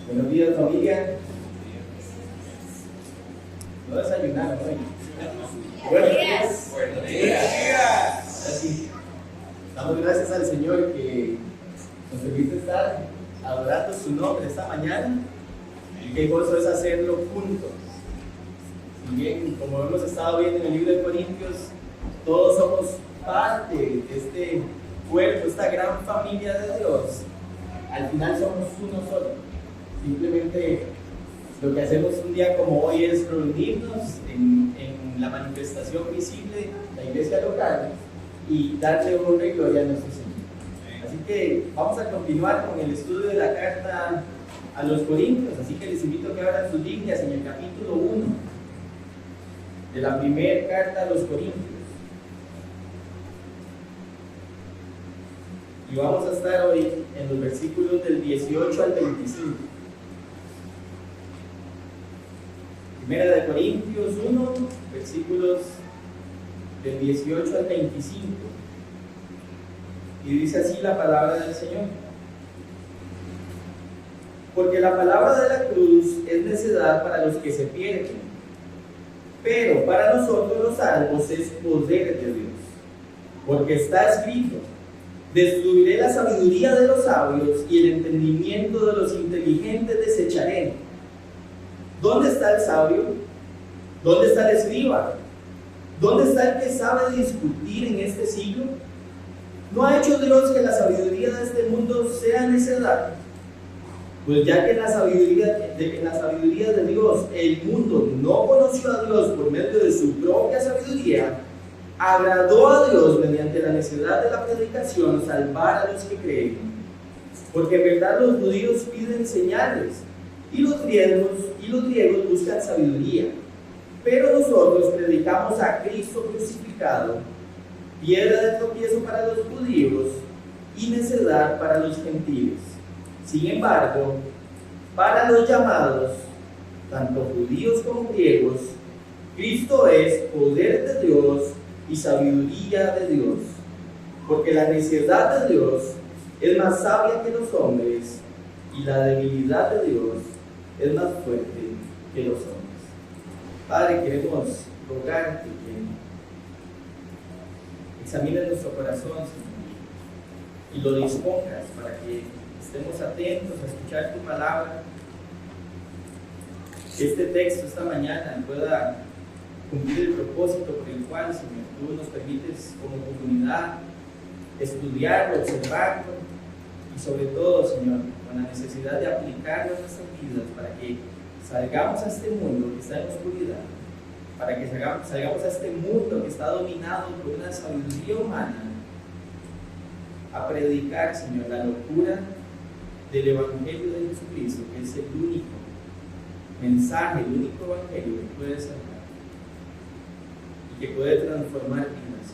Buenos días, familia. No desayunaron hoy. Buenos días. Buenos días. Así. Damos gracias al Señor que nos permite estar adorando su nombre esta mañana. Y qué gozo es hacerlo juntos. Si bien, como hemos estado viendo en el libro de Corintios, todos somos parte de este cuerpo, esta gran familia de Dios. Al final somos uno solo. Simplemente lo que hacemos un día como hoy es reunirnos en la manifestación visible, la iglesia local, y darle honra y gloria a nuestro Señor. Así que vamos a continuar con el estudio de la carta a los Corintios. Así que les invito a que abran sus Biblias en el capítulo 1 de la primera carta a los Corintios. Y vamos a estar hoy en los versículos del 18 al 25. Primera de Corintios 1, versículos del 18 al 25. Y dice así la palabra del Señor. Porque la palabra de la cruz es necedad para los que se pierden, pero para nosotros los salvos es poder de Dios. Porque está escrito: destruiré la sabiduría de los sabios y el entendimiento de los inteligentes desecharé. ¿Dónde está el sabio? ¿Dónde está el escriba? ¿Dónde está el que sabe discutir en este siglo? ¿No ha hecho Dios que la sabiduría de este mundo sea necedad? Pues ya que en la sabiduría de Dios el mundo no conoció a Dios por medio de su propia sabiduría, agradó a Dios mediante la necedad de la predicación salvar a los que creen. Porque en verdad los judíos piden señales, y los griegos buscan sabiduría. Pero nosotros predicamos a Cristo crucificado, piedra de tropiezo para los judíos y necedad para los gentiles. Sin embargo, para los llamados, tanto judíos como griegos, Cristo es poder de Dios y sabiduría de Dios, porque la necedad de Dios es más sabia que los hombres, y la debilidad de Dios es más fuerte que los hombres. Padre, queremos rogarte que examines nuestro corazón, Señor, y lo dispongas para que estemos atentos a escuchar tu palabra. Que este texto esta mañana pueda cumplir el propósito por el cual, Señor, tú nos permites como comunidad estudiarlo, observarlo, y sobre todo, Señor, con la necesidad de aplicarlo en nuestras vidas para que salgamos a este mundo que está en oscuridad, para que salgamos a este mundo que está dominado por una sabiduría humana, a predicar, Señor, la locura del Evangelio de Jesucristo, que es el único mensaje, el único Evangelio que puede salvar y que puede transformar vidas.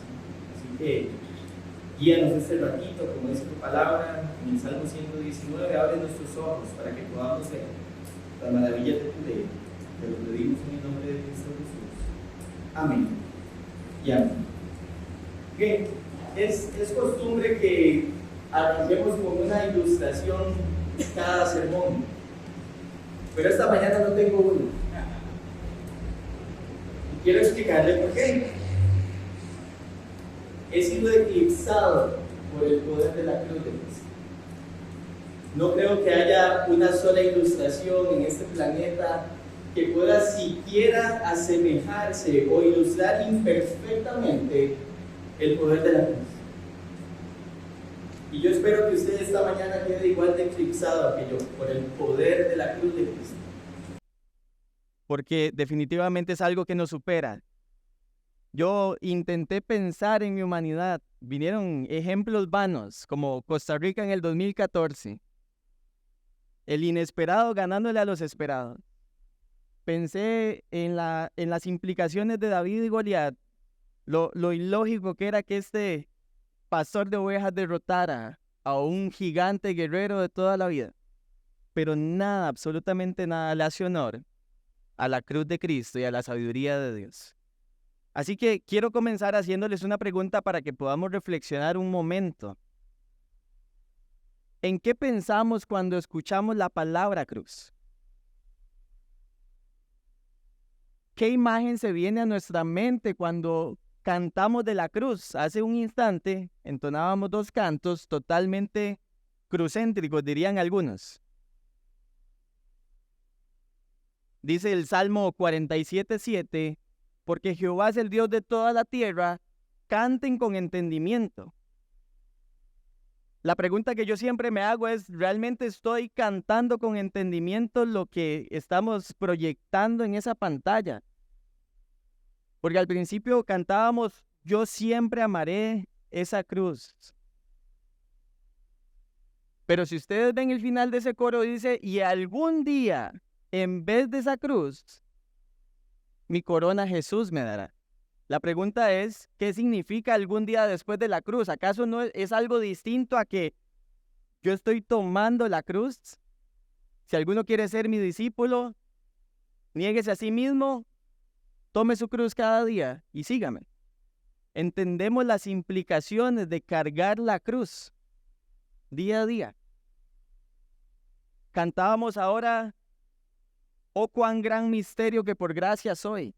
Así que guíanos este ratito, como dice tu palabra en el Salmo 119, abre nuestros ojos para que podamos ver las maravillas de tu ley. Te lo pedimos en el nombre de Cristo Jesús. Amén. Y amén. Okay. Es costumbre que arranquemos con una ilustración cada sermón, pero esta mañana no tengo uno. Y quiero explicarle por qué. He sido eclipsado por el poder de la cruz de Cristo. No creo que haya una sola ilustración en este planeta que pueda siquiera asemejarse o ilustrar imperfectamente el poder de la cruz. Y yo espero que usted esta mañana quede igual de eclipsado que yo por el poder de la cruz de Cristo. Porque definitivamente es algo que nos supera. Yo intenté pensar en mi humanidad. Vinieron ejemplos vanos, como Costa Rica en el 2014. El inesperado ganándole a los esperados. Pensé en las implicaciones de David y Goliat, lo ilógico que era que este pastor de ovejas derrotara a un gigante guerrero de toda la vida. Pero nada, absolutamente nada, le hace honor a la cruz de Cristo y a la sabiduría de Dios. Así que quiero comenzar haciéndoles una pregunta para que podamos reflexionar un momento. ¿En qué pensamos cuando escuchamos la palabra cruz? ¿Qué imagen se viene a nuestra mente cuando cantamos de la cruz? Hace un instante entonábamos 2 cantos totalmente crucéntricos, dirían algunos. Dice el Salmo 47:7, porque Jehová es el Dios de toda la tierra, canten con entendimiento. La pregunta que yo siempre me hago es, ¿realmente estoy cantando con entendimiento lo que estamos proyectando en esa pantalla? Porque al principio cantábamos, yo siempre amaré esa cruz. Pero si ustedes ven el final de ese coro, dice, y algún día, en vez de esa cruz, mi corona Jesús me dará. La pregunta es, ¿qué significa algún día después de la cruz? ¿Acaso no es algo distinto a que yo estoy tomando la cruz? Si alguno quiere ser mi discípulo, niéguese a sí mismo, tome su cruz cada día y sígame. Entendemos las implicaciones de cargar la cruz día a día. Cantábamos ahora, oh cuán gran misterio que por gracia soy.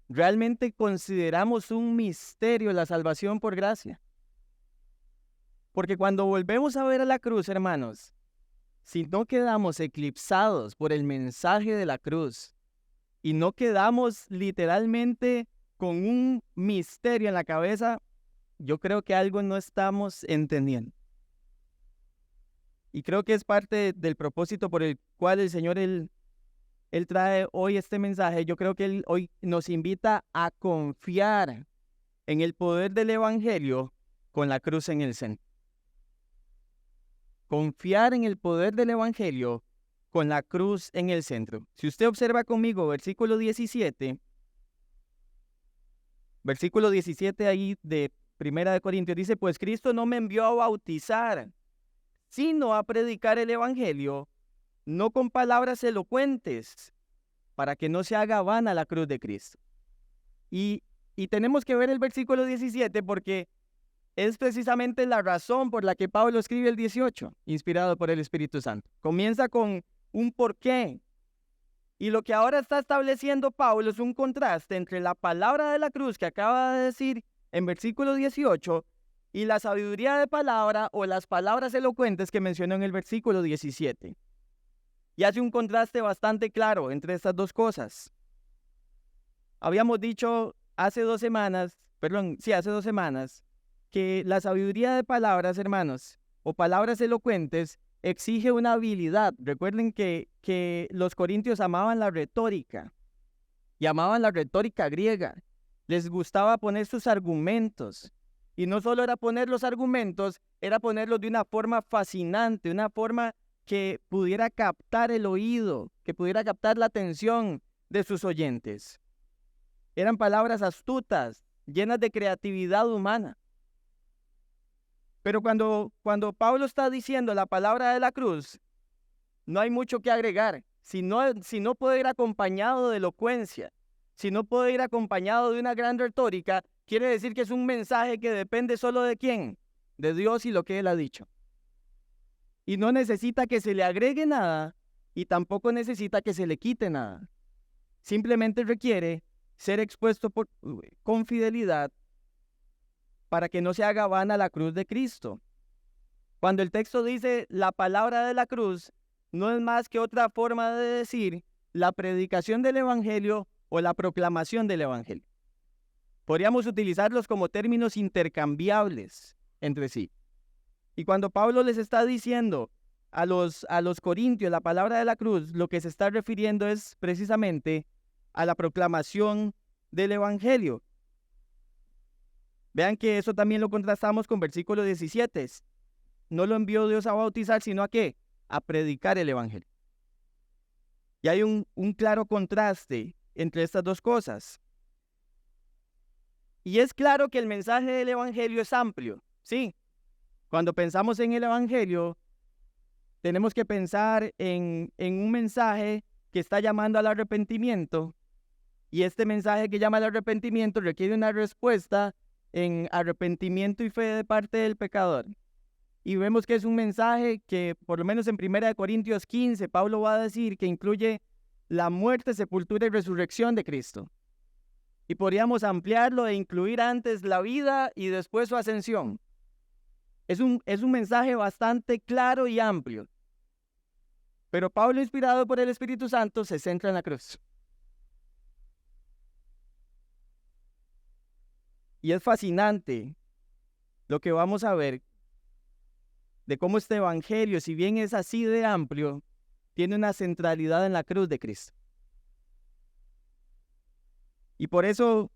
¿Realmente consideramos un misterio la salvación por gracia? Porque cuando volvemos a ver a la cruz, hermanos, si no quedamos eclipsados por el mensaje de la cruz y no quedamos literalmente con un misterio en la cabeza, yo creo que algo no estamos entendiendo. Y creo que es parte del propósito por el cual el Señor, Él trae hoy este mensaje. Yo creo que Él hoy nos invita a confiar en el poder del Evangelio con la cruz en el centro. Confiar en el poder del Evangelio con la cruz en el centro. Si usted observa conmigo versículo 17 ahí de 1 Corintios, dice, pues Cristo no me envió a bautizar, sino a predicar el Evangelio, no con palabras elocuentes, para que no se haga vana la cruz de Cristo. Y tenemos que ver el versículo 17 porque es precisamente la razón por la que Pablo escribe el 18, inspirado por el Espíritu Santo. Comienza con un porqué. Y lo que ahora está estableciendo Pablo es un contraste entre la palabra de la cruz que acaba de decir en versículo 18 y la sabiduría de palabra o las palabras elocuentes que mencionó en el versículo 17. Y hace un contraste bastante claro entre estas dos cosas. Habíamos dicho hace 2 semanas, que la sabiduría de palabras, hermanos, o palabras elocuentes, exige una habilidad. Recuerden que los corintios amaban la retórica, y amaban la retórica griega. Les gustaba poner sus argumentos. Y no solo era poner los argumentos, era ponerlos de una forma fascinante, una forma que pudiera captar el oído, que pudiera captar la atención de sus oyentes. Eran palabras astutas, llenas de creatividad humana. Pero cuando Pablo está diciendo la palabra de la cruz, no hay mucho que agregar. Si no puede ir acompañado de elocuencia, si no puede ir acompañado de una gran retórica, quiere decir que es un mensaje que depende solo de ¿quién? De Dios y lo que Él ha dicho. Y no necesita que se le agregue nada y tampoco necesita que se le quite nada. Simplemente requiere ser expuesto con fidelidad para que no se haga vana la cruz de Cristo. Cuando el texto dice la palabra de la cruz, no es más que otra forma de decir la predicación del Evangelio o la proclamación del Evangelio. Podríamos utilizarlos como términos intercambiables entre sí. Y cuando Pablo les está diciendo a los corintios la palabra de la cruz, lo que se está refiriendo es precisamente a la proclamación del Evangelio. Vean que eso también lo contrastamos con versículo 17. No lo envió Dios a bautizar, sino ¿a qué? A predicar el Evangelio. Y hay un claro contraste entre estas dos cosas. Y es claro que el mensaje del Evangelio es amplio, ¿sí? Cuando pensamos en el Evangelio, tenemos que pensar en un mensaje que está llamando al arrepentimiento. Y este mensaje que llama al arrepentimiento requiere una respuesta en arrepentimiento y fe de parte del pecador. y vemos que es un mensaje que, por lo menos en 1 Corintios 15, Pablo va a decir que incluye la muerte, sepultura y resurrección de Cristo. Y podríamos ampliarlo e incluir antes la vida y después su ascensión. Es un mensaje bastante claro y amplio. Pero Pablo, inspirado por el Espíritu Santo, se centra en la cruz. Y es fascinante lo que vamos a ver de cómo este evangelio, si bien es así de amplio, tiene una centralidad en la cruz de Cristo. Y por eso,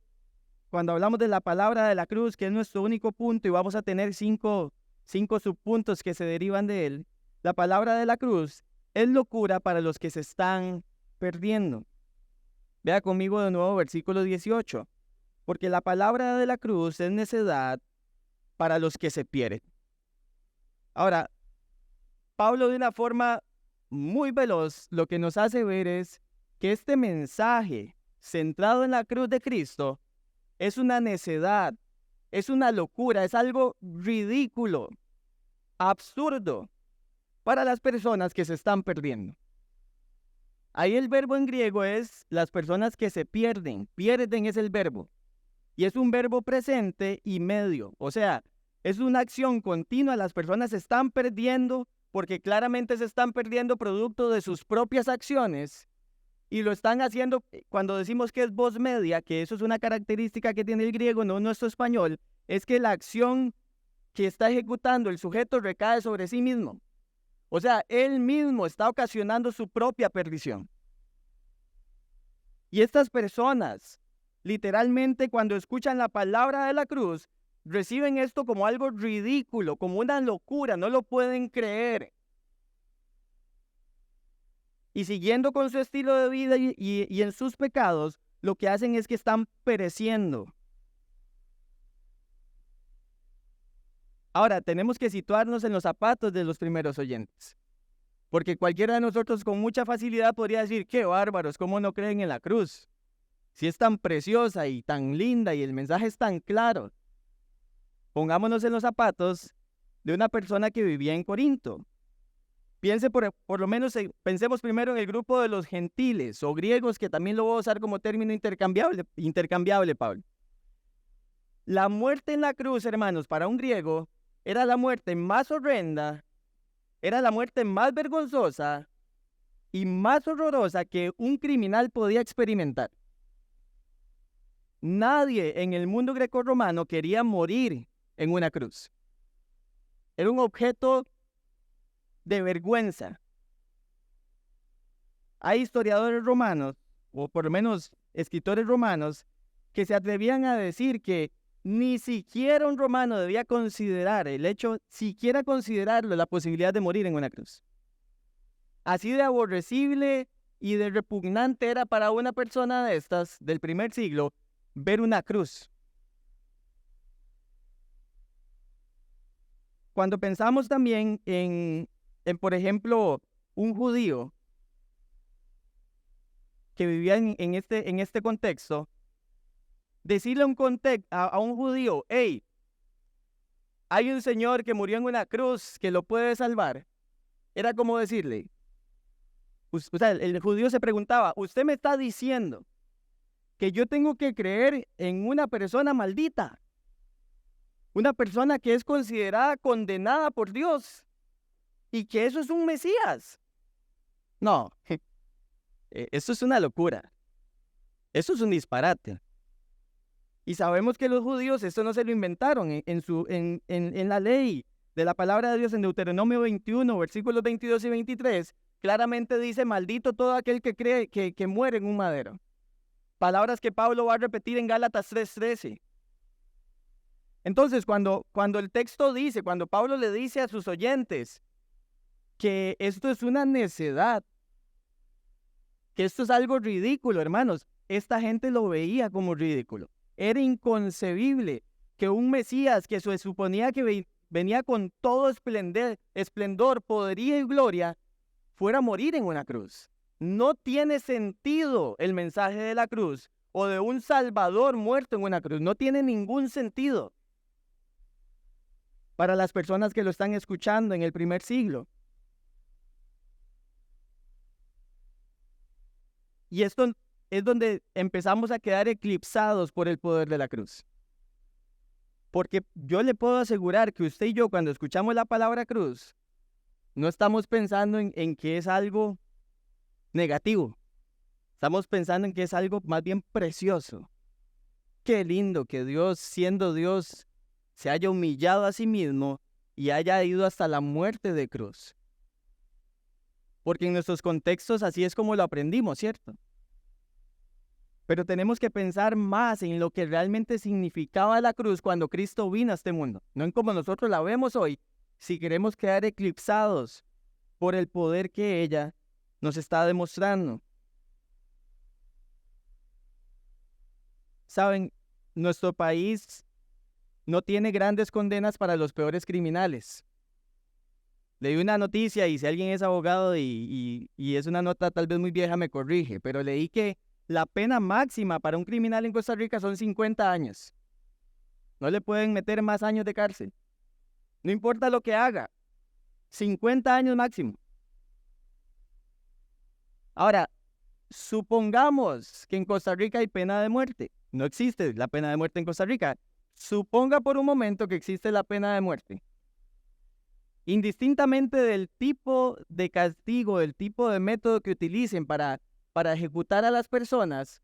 cuando hablamos de la palabra de la cruz, que es nuestro único punto, y vamos a tener cinco subpuntos que se derivan de él, la palabra de la cruz es locura para los que se están perdiendo. Vea conmigo de nuevo versículo 18. Porque la palabra de la cruz es necedad para los que se pierden. Ahora, Pablo, de una forma muy veloz, lo que nos hace ver es que este mensaje centrado en la cruz de Cristo es una necedad, es una locura, es algo ridículo, absurdo para las personas que se están perdiendo. Ahí el verbo en griego es las personas que se pierden. Pierden es el verbo. Y es un verbo presente y medio. O sea, es una acción continua. Las personas se están perdiendo porque claramente se están perdiendo producto de sus propias acciones. Y lo están haciendo cuando decimos que es voz media, que eso es una característica que tiene el griego, no nuestro español, es que la acción que está ejecutando el sujeto recae sobre sí mismo. O sea, él mismo está ocasionando su propia perdición. Y estas personas, literalmente, cuando escuchan la palabra de la cruz, reciben esto como algo ridículo, como una locura, no lo pueden creer. Y siguiendo con su estilo de vida y en sus pecados, lo que hacen es que están pereciendo. Ahora, tenemos que situarnos en los zapatos de los primeros oyentes. Porque cualquiera de nosotros con mucha facilidad podría decir, qué bárbaros, ¿cómo no creen en la cruz? Si es tan preciosa y tan linda y el mensaje es tan claro. Pongámonos en los zapatos de una persona que vivía en Corinto. Piense por lo menos, pensemos primero en el grupo de los gentiles o griegos, que también lo voy a usar como término intercambiable, Pablo. La muerte en la cruz, hermanos, para un griego, era la muerte más horrenda, era la muerte más vergonzosa y más horrorosa que un criminal podía experimentar. Nadie en el mundo grecorromano quería morir en una cruz. Era un objeto de vergüenza. Hay historiadores romanos, o por lo menos escritores romanos, que se atrevían a decir que ni siquiera un romano debía considerar siquiera considerarlo, la posibilidad de morir en una cruz. Así de aborrecible y de repugnante era para una persona de estas, del primer siglo, ver una cruz. Cuando pensamos también en por ejemplo, un judío que vivía en este contexto, decirle a un judío, hey, hay un señor que murió en una cruz que lo puede salvar, era como decirle, o sea, el judío se preguntaba, ¿usted me está diciendo que yo tengo que creer en una persona maldita? Una persona que es considerada condenada por Dios y que eso es un Mesías. No, eso es una locura. Eso es un disparate. Y sabemos que los judíos esto no se lo inventaron en la ley de la palabra de Dios en Deuteronomio 21, versículos 22 y 23, claramente dice, maldito todo aquel que cree que muere en un madero. Palabras que Pablo va a repetir en Gálatas 3:13. Entonces, cuando el texto dice, cuando Pablo le dice a sus oyentes que esto es una necedad, que esto es algo ridículo, hermanos, esta gente lo veía como ridículo. Era inconcebible que un Mesías que se suponía que venía con todo esplendor, poderío y gloria, fuera a morir en una cruz. No tiene sentido el mensaje de la cruz o de un Salvador muerto en una cruz. No tiene ningún sentido. para las personas que lo están escuchando en el primer siglo. Y esto es donde empezamos a quedar eclipsados por el poder de la cruz. Porque yo le puedo asegurar que usted y yo, cuando escuchamos la palabra cruz, no estamos pensando en que es algo negativo. Estamos pensando en que es algo más bien precioso. Qué lindo que Dios, siendo Dios, se haya humillado a sí mismo y haya ido hasta la muerte de cruz. Porque en nuestros contextos así es como lo aprendimos, ¿cierto? Pero tenemos que pensar más en lo que realmente significaba la cruz cuando Cristo vino a este mundo, no en cómo nosotros la vemos hoy, si queremos quedar eclipsados por el poder que ella nos está demostrando. Saben, nuestro país no tiene grandes condenas para los peores criminales. Leí una noticia, y si alguien es abogado y es una nota tal vez muy vieja, me corrige, pero leí que la pena máxima para un criminal en Costa Rica son 50 años. No le pueden meter más años de cárcel. No importa lo que haga. 50 años máximo. Ahora, supongamos que en Costa Rica hay pena de muerte. No existe la pena de muerte en Costa Rica. Suponga por un momento que existe la pena de muerte. Indistintamente del tipo de castigo, del tipo de método que utilicen para ejecutar a las personas,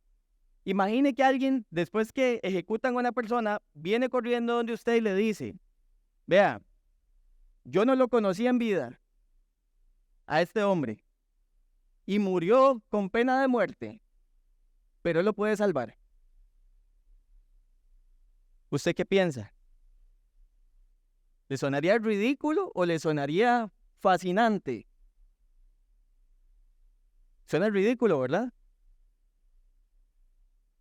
imagine que alguien, después que ejecutan a una persona, viene corriendo donde usted y le dice: vea, yo no lo conocía en vida a este hombre y murió con pena de muerte, pero él lo puede salvar. ¿Usted qué piensa? ¿Le sonaría ridículo o le sonaría fascinante? Suena ridículo, ¿verdad?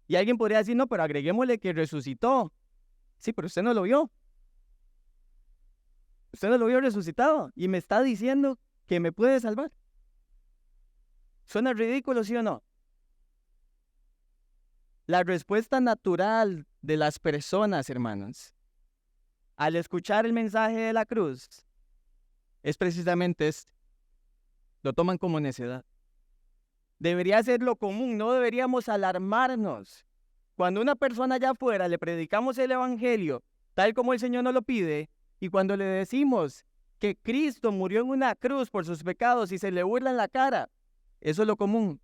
Y alguien podría decir: no, pero agreguémosle que resucitó. Sí, pero usted no lo vio. Usted no lo vio resucitado y me está diciendo que me puede salvar. ¿Suena ridículo, sí o no? La respuesta natural de las personas, hermanos, al escuchar el mensaje de la cruz, es precisamente esto. Lo toman como necedad. Debería ser lo común, no deberíamos alarmarnos. Cuando una persona allá afuera le predicamos el evangelio, tal como el Señor nos lo pide, y cuando le decimos que Cristo murió en una cruz por sus pecados y se le burla en la cara, eso es lo común.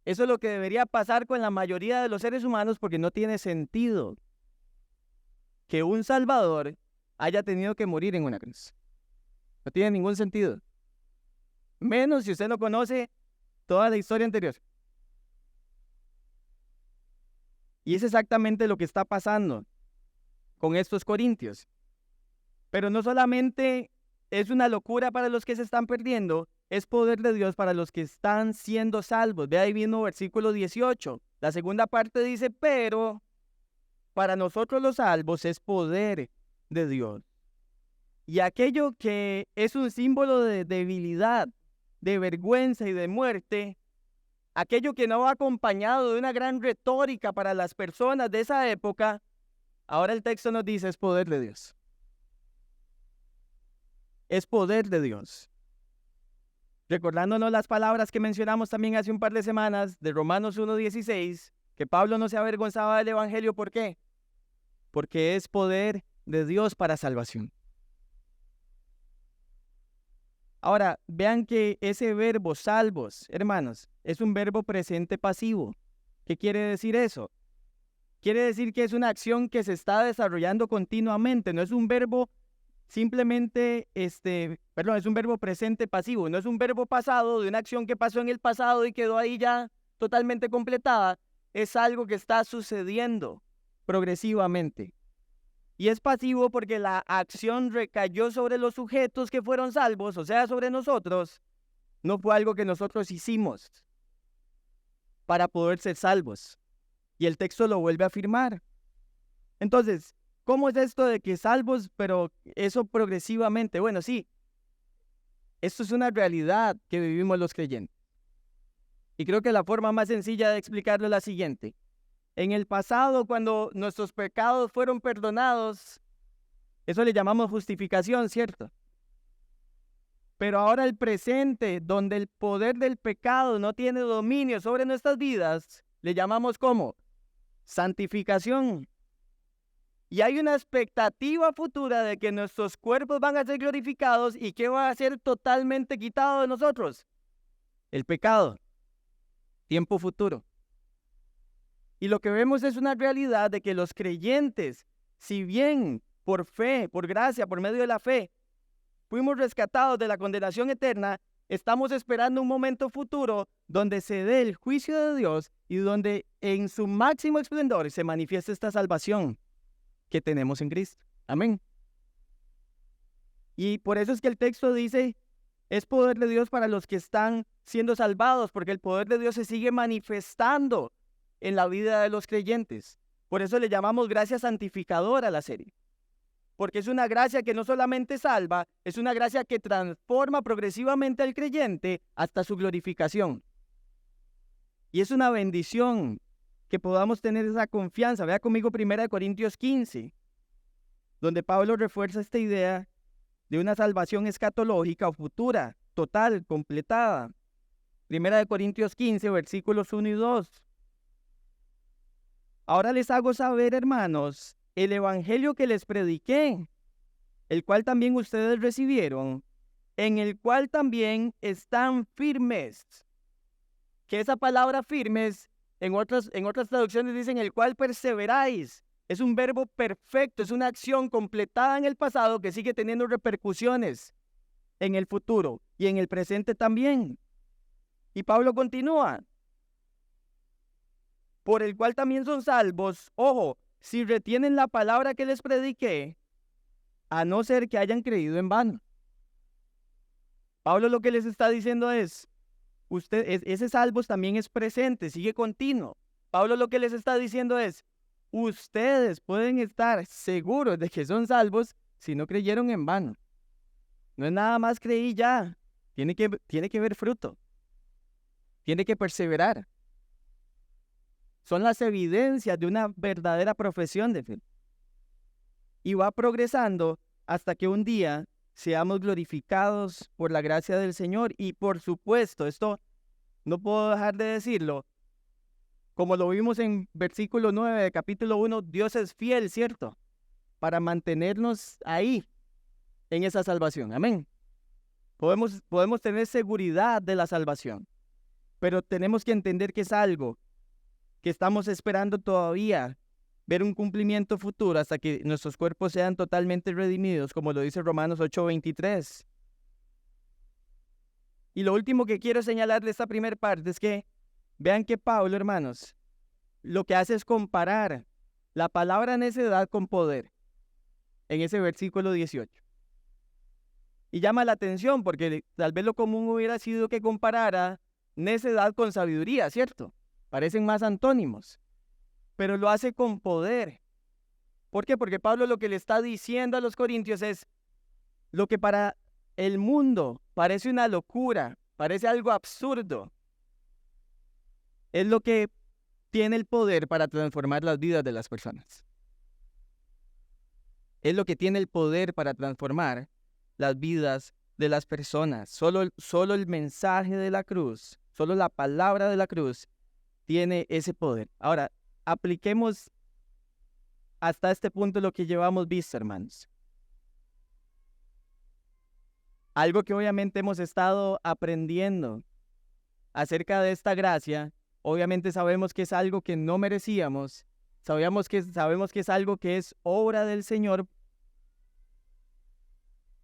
Eso es lo que debería pasar con la mayoría de los seres humanos, porque no tiene sentido que un Salvador haya tenido que morir en una cruz. No tiene ningún sentido. Menos si usted no conoce toda la historia anterior. Y es exactamente lo que está pasando con estos corintios. Pero no solamente es una locura para los que se están perdiendo, es poder de Dios para los que están siendo salvos. Ve ahí mismo versículo 18. La segunda parte dice: pero para nosotros los salvos es poder de Dios. Y aquello que es un símbolo de debilidad, de vergüenza y de muerte, aquello que no va acompañado de una gran retórica para las personas de esa época, ahora el texto nos dice: es poder de Dios. Es poder de Dios. Recordándonos las palabras que mencionamos también hace un par de semanas de Romanos 1:16, que Pablo no se avergonzaba del evangelio. ¿Por qué? Porque es poder de Dios para salvación. Ahora, vean que ese verbo salvos, hermanos, es un verbo presente pasivo. ¿Qué quiere decir eso? Quiere decir que es una acción que se está desarrollando continuamente, no es un verbo simplemente, es un verbo presente pasivo, no es un verbo pasado de una acción que pasó en el pasado y quedó ahí ya totalmente completada, es algo que está sucediendo progresivamente. Y es pasivo porque la acción recayó sobre los sujetos que fueron salvos, o sea, sobre nosotros. No fue algo que nosotros hicimos para poder ser salvos. Y el texto lo vuelve a afirmar. Entonces, ¿cómo es esto de que salvos, pero eso progresivamente? Bueno, sí, esto es una realidad que vivimos los creyentes. Y creo que la forma más sencilla de explicarlo es la siguiente. En el pasado, cuando nuestros pecados fueron perdonados, Eso le llamamos justificación, ¿cierto? Pero ahora el presente, donde el poder del pecado no tiene dominio sobre nuestras vidas, le llamamos ¿cómo? Santificación. Y hay una expectativa futura de que nuestros cuerpos van a ser glorificados y que va a ser totalmente quitado de nosotros. El pecado. Tiempo futuro. Y lo que vemos es una realidad de que los creyentes, si bien por fe, por gracia, por medio de la fe, fuimos rescatados de la condenación eterna, estamos esperando un momento futuro donde se dé el juicio de Dios y donde en su máximo esplendor se manifieste esta salvación que tenemos en Cristo. Amén. Y por eso es que el texto dice, es poder de Dios para los que están siendo salvados, porque el poder de Dios se sigue manifestando en la vida de los creyentes. Por eso le llamamos gracia santificadora a la serie. Porque es una gracia que no solamente salva, es una gracia que transforma progresivamente al creyente hasta su glorificación. Y es una bendición que podamos tener esa confianza. Vea conmigo 1 Corintios 15, donde Pablo refuerza esta idea de una salvación escatológica o futura, total, completada. 1 Corintios 15, versículos 1 y 2. Ahora les hago saber, hermanos, el evangelio que les prediqué, el cual también ustedes recibieron, en el cual también están firmes. Que esa palabra firmes, en otras traducciones dicen el cual perseveráis. Es un verbo perfecto, es una acción completada en el pasado que sigue teniendo repercusiones en el futuro y en el presente también. Y Pablo continúa. Por el cual también son salvos, ojo, si retienen la palabra que les prediqué, a no ser que hayan creído en vano. Pablo lo que les está diciendo es, ese salvos también es presente, sigue continuo. Pablo lo que les está diciendo es, ustedes pueden estar seguros de que son salvos si no creyeron en vano. No es nada más creí ya, tiene que ver fruto, tiene que perseverar. Son las evidencias de una verdadera profesión de fe. Y va progresando hasta que un día seamos glorificados por la gracia del Señor. Y por supuesto, esto no puedo dejar de decirlo, como lo vimos en versículo 9 de capítulo 1, Dios es fiel, ¿cierto? Para mantenernos ahí, en esa salvación. Amén. Podemos tener seguridad de la salvación, pero tenemos que entender que es algo que estamos esperando todavía ver un cumplimiento futuro hasta que nuestros cuerpos sean totalmente redimidos, como lo dice Romanos 8:23. Y lo último que quiero señalar de esta primera parte es que vean que Pablo, hermanos, lo que hace es comparar la palabra necedad con poder en ese versículo 18. Y llama la atención porque tal vez lo común hubiera sido que comparara necedad con sabiduría, ¿cierto? Parecen más antónimos, pero lo hace con poder. ¿Por qué? Porque Pablo lo que le está diciendo a los corintios es lo que para el mundo parece una locura, parece algo absurdo, es lo que tiene el poder para transformar las vidas de las personas. Es lo que tiene el poder para transformar las vidas de las personas. Solo el mensaje de la cruz, solo la palabra de la cruz tiene ese poder. Ahora, apliquemos hasta este punto lo que llevamos visto, hermanos. Algo que obviamente hemos estado aprendiendo acerca de esta gracia, obviamente sabemos que es algo que no merecíamos, sabemos que es algo que es obra del Señor,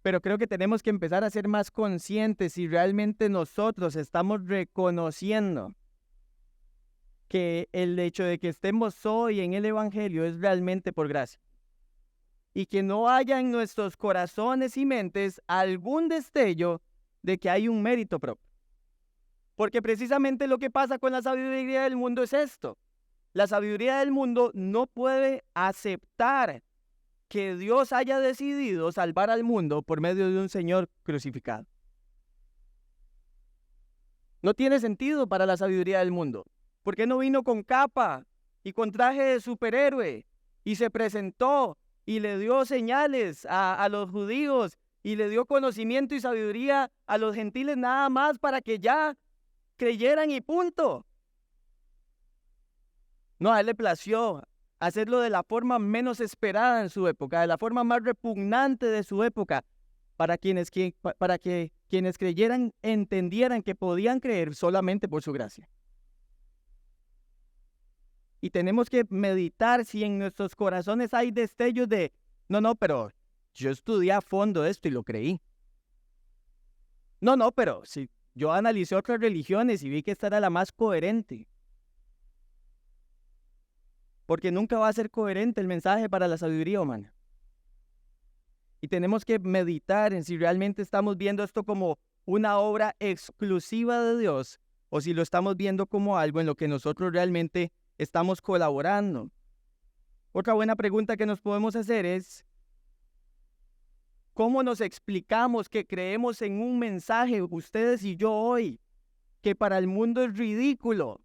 pero creo que tenemos que empezar a ser más conscientes si realmente nosotros estamos reconociendo que el hecho de que estemos hoy en el Evangelio es realmente por gracia. Y que no haya en nuestros corazones y mentes algún destello de que hay un mérito propio. Porque precisamente lo que pasa con la sabiduría del mundo es esto. La sabiduría del mundo no puede aceptar que Dios haya decidido salvar al mundo por medio de un Señor crucificado. No tiene sentido para la sabiduría del mundo. ¿Por qué no vino con capa y con traje de superhéroe y se presentó y le dio señales a los judíos y le dio conocimiento y sabiduría a los gentiles nada más para que ya creyeran y punto. No, a él le plació hacerlo de la forma menos esperada en su época, de la forma más repugnante de su época, para que quienes creyeran entendieran que podían creer solamente por su gracia. Y tenemos que meditar si en nuestros corazones hay destellos de, no, pero yo estudié a fondo esto y lo creí. No, pero si yo analicé otras religiones y vi que esta era la más coherente. Porque nunca va a ser coherente el mensaje para la sabiduría humana. Y tenemos que meditar en si realmente estamos viendo esto como una obra exclusiva de Dios o si lo estamos viendo como algo en lo que nosotros realmente estamos colaborando. Otra buena pregunta que nos podemos hacer es, ¿cómo nos explicamos que creemos en un mensaje, ustedes y yo hoy, que para el mundo es ridículo?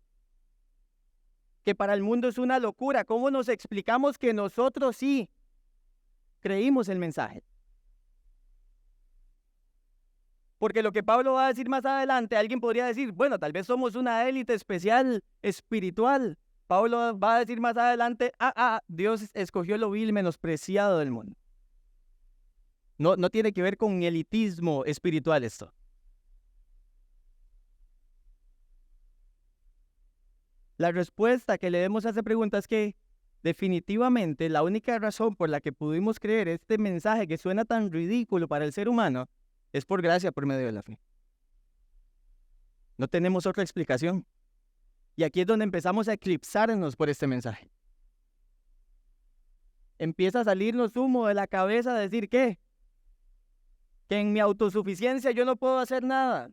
Que para el mundo es una locura. ¿Cómo nos explicamos que nosotros sí creímos el mensaje? Porque lo que Pablo va a decir más adelante, alguien podría decir, bueno, tal vez somos una élite especial, espiritual. Pablo va a decir más adelante, Dios escogió lo vil y menospreciado del mundo. No tiene que ver con elitismo espiritual esto. La respuesta que le demos a esa pregunta es que definitivamente la única razón por la que pudimos creer este mensaje que suena tan ridículo para el ser humano es por gracia por medio de la fe. No tenemos otra explicación. Y aquí es donde empezamos a eclipsarnos por este mensaje. Empieza a salirnos humo de la cabeza de decir ¿qué? Que en mi autosuficiencia yo no puedo hacer nada.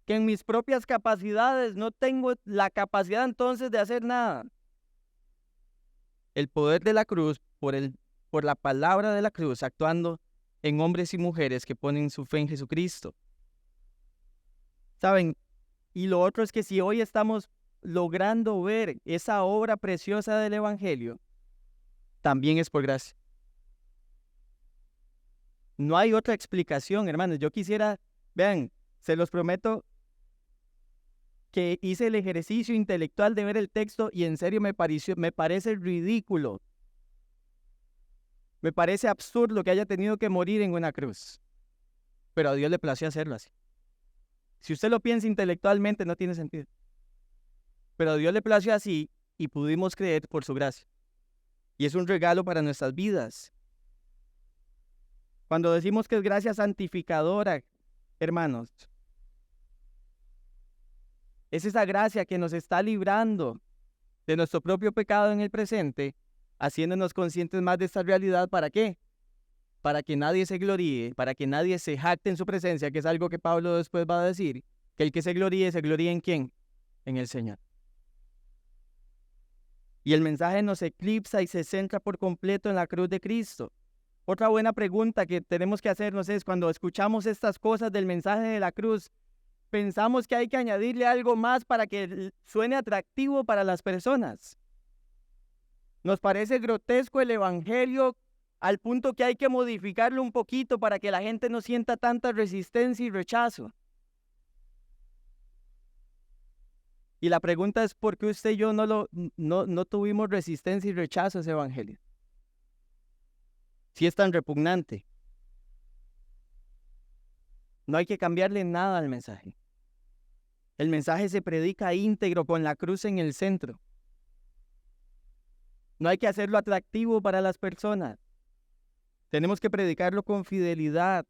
Que en mis propias capacidades no tengo la capacidad entonces de hacer nada. El poder de la cruz, por la palabra de la cruz, actuando en hombres y mujeres que ponen su fe en Jesucristo. ¿Saben? Y lo otro es que si hoy estamos logrando ver esa obra preciosa del Evangelio, también es por gracia. No hay otra explicación, hermanos. Yo quisiera, vean, se los prometo que hice el ejercicio intelectual de ver el texto y en serio me parece ridículo. Me parece absurdo que haya tenido que morir en una cruz. Pero a Dios le plació hacerlo así. Si usted lo piensa intelectualmente no tiene sentido. Pero a Dios le plació así y pudimos creer por su gracia. Y es un regalo para nuestras vidas. Cuando decimos que es gracia santificadora, hermanos, es esa gracia que nos está librando de nuestro propio pecado en el presente, haciéndonos conscientes más de esta realidad. ¿Para qué? Para que nadie se gloríe, para que nadie se jacte en su presencia, que es algo que Pablo después va a decir, que el que se gloríe ¿en quién? En el Señor. Y el mensaje nos eclipsa y se centra por completo en la cruz de Cristo. Otra buena pregunta que tenemos que hacernos es, cuando escuchamos estas cosas del mensaje de la cruz, pensamos que hay que añadirle algo más para que suene atractivo para las personas. Nos parece grotesco el evangelio al punto que hay que modificarlo un poquito para que la gente no sienta tanta resistencia y rechazo. Y la pregunta es, ¿por qué usted y yo no tuvimos resistencia y rechazo a ese evangelio? Si es tan repugnante. No hay que cambiarle nada al mensaje. El mensaje se predica íntegro con la cruz en el centro. No hay que hacerlo atractivo para las personas. Tenemos que predicarlo con fidelidad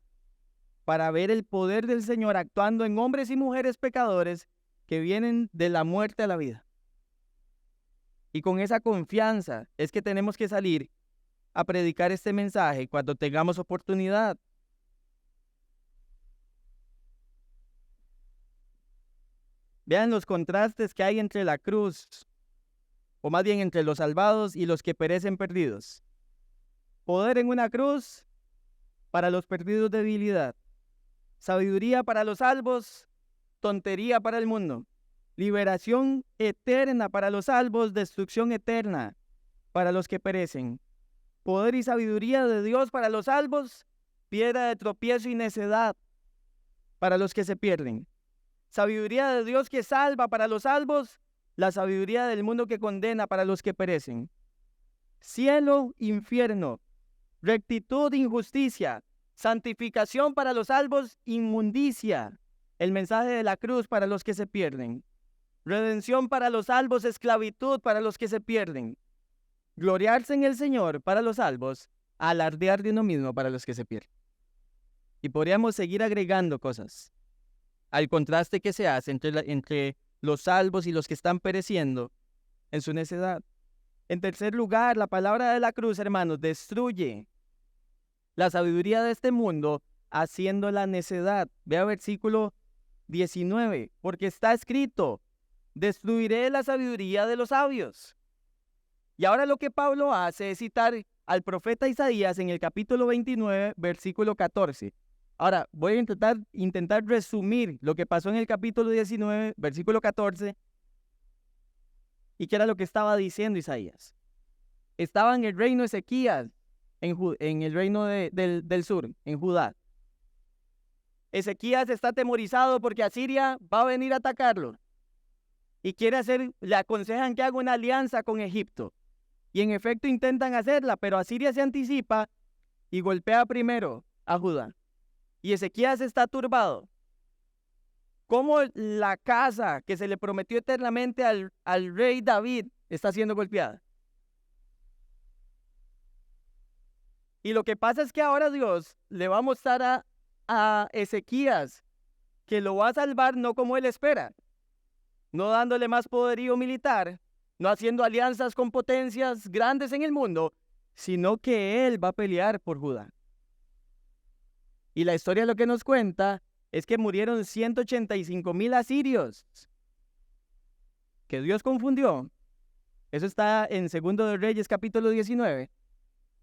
para ver el poder del Señor actuando en hombres y mujeres pecadores que vienen de la muerte a la vida. Y con esa confianza es que tenemos que salir a predicar este mensaje cuando tengamos oportunidad. Vean los contrastes que hay entre la cruz, o más bien entre los salvados y los que perecen perdidos. Poder en una cruz, para los perdidos debilidad. Sabiduría para los salvos, tontería para el mundo. Liberación eterna para los salvos, destrucción eterna para los que perecen. poder y sabiduría de Dios para los salvos, piedra de tropiezo y necedad para los que se pierden. Sabiduría de Dios que salva para los salvos, la sabiduría del mundo que condena para los que perecen. Cielo, infierno, rectitud, injusticia, santificación para los salvos, inmundicia, el mensaje de la cruz para los que se pierden. Redención para los salvos, esclavitud para los que se pierden. Gloriarse en el Señor para los salvos, alardear de uno mismo para los que se pierden. Y podríamos seguir agregando cosas al contraste que se hace entre los salvos y los que están pereciendo en su necedad. En tercer lugar, la palabra de la cruz, hermanos, destruye la sabiduría de este mundo haciendo la necedad. Vea versículo 19, porque está escrito, destruiré la sabiduría de los sabios. Y ahora lo que Pablo hace es citar al profeta Isaías en el capítulo 29, versículo 14. Ahora, voy a intentar resumir lo que pasó en el capítulo 19, versículo 14, y qué era lo que estaba diciendo Isaías. Estaba en el reino de Ezequías, en el reino del sur, en Judá. Ezequías está atemorizado porque Asiria va a venir a atacarlo. Y le aconsejan que haga una alianza con Egipto. Y en efecto intentan hacerla, pero Asiria se anticipa y golpea primero a Judá. Y Ezequías está turbado. ¿Cómo la casa que se le prometió eternamente al rey David está siendo golpeada? Y lo que pasa es que ahora Dios le va a mostrar a Ezequías que lo va a salvar no como él espera, no dándole más poderío militar, no haciendo alianzas con potencias grandes en el mundo, sino que él va a pelear por Judá. Y la historia lo que nos cuenta es que murieron 185,000 asirios, que Dios confundió. Eso está en 2 de Reyes, capítulo 19.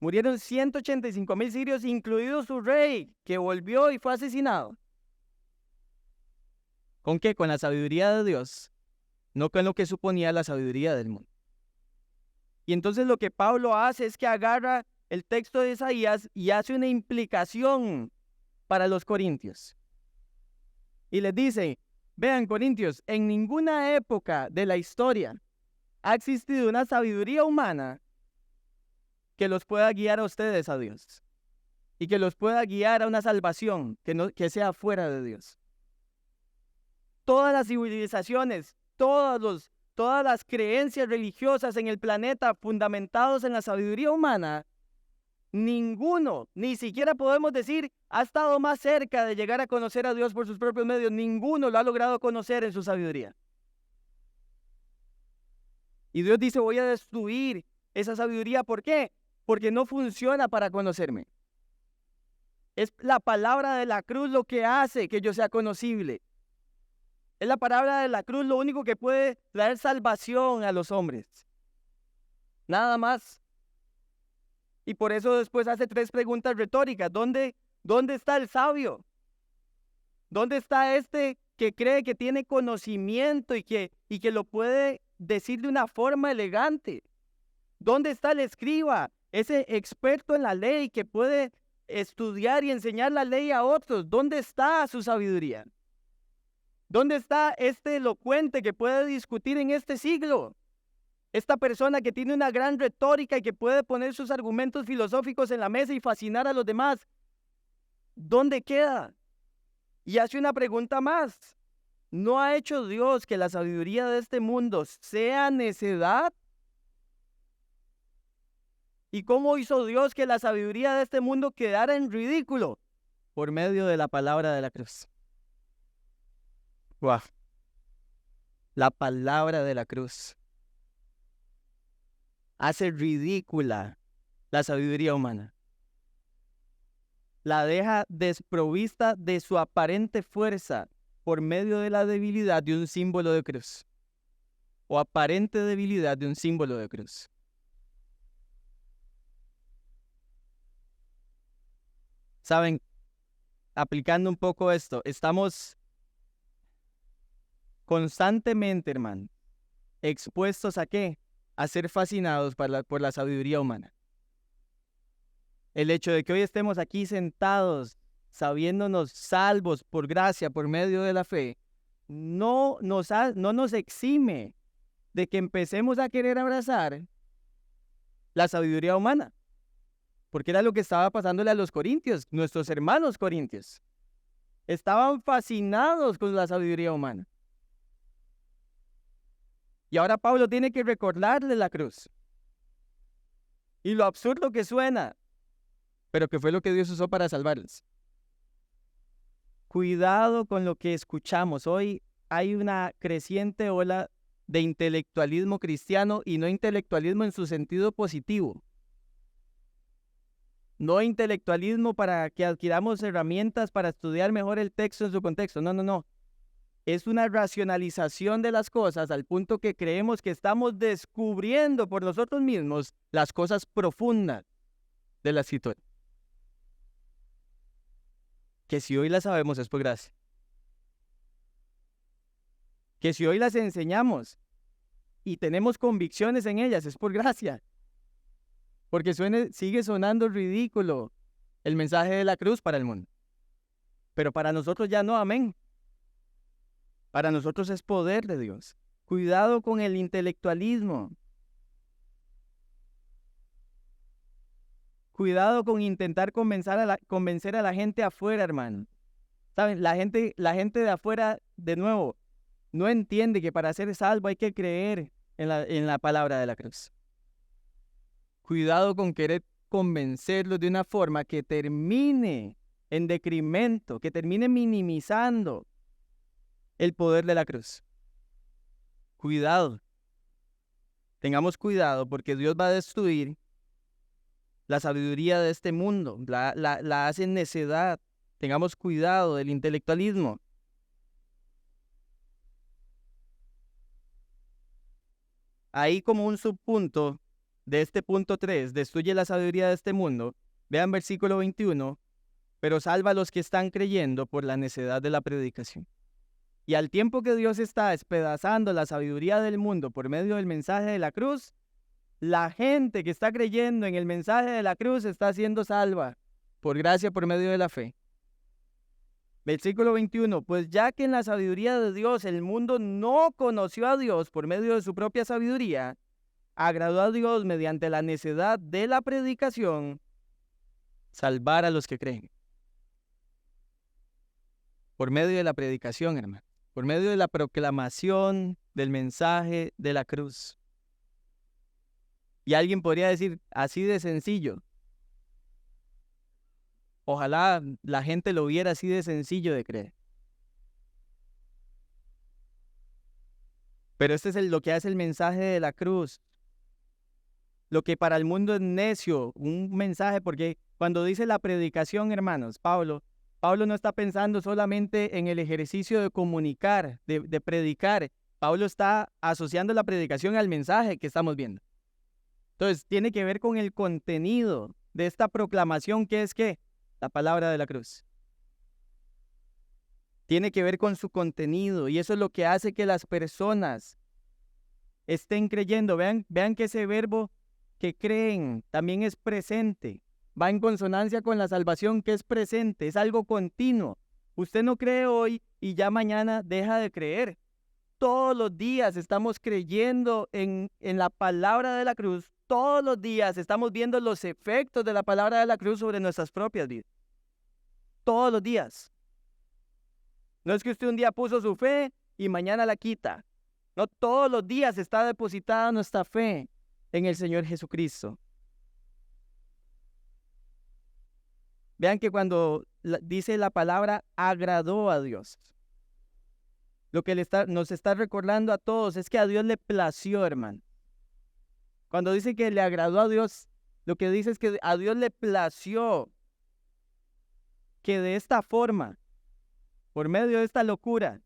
Murieron 185,000 sirios, incluido su rey, que volvió y fue asesinado. ¿Con qué? Con la sabiduría de Dios, no con lo que suponía la sabiduría del mundo. Y entonces lo que Pablo hace es que agarra el texto de Isaías y hace una implicación para los corintios. Y les dice, vean corintios, en ninguna época de la historia ha existido una sabiduría humana que los pueda guiar a ustedes a Dios y que los pueda guiar a una salvación que sea fuera de Dios. Todas las civilizaciones, todas las creencias religiosas en el planeta fundamentados en la sabiduría humana, ninguno, ni siquiera podemos decir, ha estado más cerca de llegar a conocer a Dios por sus propios medios. Ninguno lo ha logrado conocer en su sabiduría. Y Dios dice, voy a destruir esa sabiduría. ¿Por qué? Porque no funciona para conocerme. Es la palabra de la cruz lo que hace que yo sea conocible. Es la palabra de la cruz lo único que puede traer salvación a los hombres. Nada más. Y por eso después hace 3 preguntas retóricas. ¿Dónde está el sabio? ¿Dónde está este que cree que tiene conocimiento y que lo puede decir de una forma elegante? ¿Dónde está el escriba? Ese experto en la ley que puede estudiar y enseñar la ley a otros. ¿Dónde está su sabiduría? ¿Dónde está este elocuente que puede discutir en este siglo? Esta persona que tiene una gran retórica y que puede poner sus argumentos filosóficos en la mesa y fascinar a los demás. ¿Dónde queda? Y hace una pregunta más. ¿No ha hecho Dios que la sabiduría de este mundo sea necedad? ¿Y cómo hizo Dios que la sabiduría de este mundo quedara en ridículo? Por medio de la palabra de la cruz. ¡Wow! La palabra de la cruz hace ridícula la sabiduría humana. La deja desprovista de su aparente fuerza por medio de la debilidad de un símbolo de cruz. O aparente debilidad de un símbolo de cruz. Saben, aplicando un poco esto, estamos constantemente, hermano, expuestos ¿a qué? A ser fascinados por la sabiduría humana. El hecho de que hoy estemos aquí sentados, sabiéndonos salvos por gracia, por medio de la fe, no nos exime de que empecemos a querer abrazar la sabiduría humana, porque era lo que estaba pasándole a los corintios, nuestros hermanos corintios. Estaban fascinados con la sabiduría humana. Y ahora Pablo tiene que recordarle la cruz. Y lo absurdo que suena, pero que fue lo que Dios usó para salvarles. Cuidado con lo que escuchamos. Hoy hay una creciente ola de intelectualismo cristiano y no intelectualismo en su sentido positivo. No intelectualismo para que adquiramos herramientas para estudiar mejor el texto en su contexto. No. Es una racionalización de las cosas al punto que creemos que estamos descubriendo por nosotros mismos las cosas profundas de la escritura. Que si hoy las sabemos es por gracia. Que si hoy las enseñamos y tenemos convicciones en ellas es por gracia. Porque sigue sonando ridículo el mensaje de la cruz para el mundo. Pero para nosotros ya no, amén. Para nosotros es poder de Dios. Cuidado con el intelectualismo. Cuidado con intentar convencer a la gente afuera, hermano. ¿Saben? La gente de afuera, de nuevo, no entiende que para ser salvo hay que creer en la palabra de la cruz. Cuidado con querer convencerlos de una forma que termine en decremento, que termine minimizando el poder de la cruz. Cuidado. Tengamos cuidado porque Dios va a destruir la sabiduría de este mundo, la hace necedad. Tengamos cuidado del intelectualismo. Ahí como un subpunto de este punto 3, destruye la sabiduría de este mundo. Vean versículo 21, pero salva a los que están creyendo por la necedad de la predicación. Y al tiempo que Dios está despedazando la sabiduría del mundo por medio del mensaje de la cruz, la gente que está creyendo en el mensaje de la cruz está siendo salva por gracia por medio de la fe. Versículo 21, pues ya que en la sabiduría de Dios el mundo no conoció a Dios por medio de su propia sabiduría, agradó a Dios mediante la necedad de la predicación salvar a los que creen. Por medio de la predicación, hermano. Por medio de la proclamación del mensaje de la cruz. Y alguien podría decir, así de sencillo. Ojalá la gente lo viera así de sencillo de creer. Pero este es lo que hace el mensaje de la cruz. Lo que para el mundo es necio, un mensaje, porque cuando dice la predicación, hermanos, Pablo no está pensando solamente en el ejercicio de comunicar, de predicar. Pablo está asociando la predicación al mensaje que estamos viendo. Entonces, tiene que ver con el contenido de esta proclamación que es ¿qué? La palabra de la cruz. Tiene que ver con su contenido y eso es lo que hace que las personas estén creyendo. Vean que ese verbo que creen también es presente. Va en consonancia con la salvación que es presente, es algo continuo. Usted no cree hoy y ya mañana deja de creer. Todos los días estamos creyendo en la palabra de la cruz. Todos los días estamos viendo los efectos de la palabra de la cruz sobre nuestras propias vidas. Todos los días. No es que usted un día puso su fe y mañana la quita. No, todos los días está depositada nuestra fe en el Señor Jesucristo. Vean que cuando dice la palabra agradó a Dios, lo que nos está recordando a todos es que a Dios le plació, hermano. Cuando dice que le agradó a Dios, lo que dice es que a Dios le plació que de esta forma, por medio de esta locura,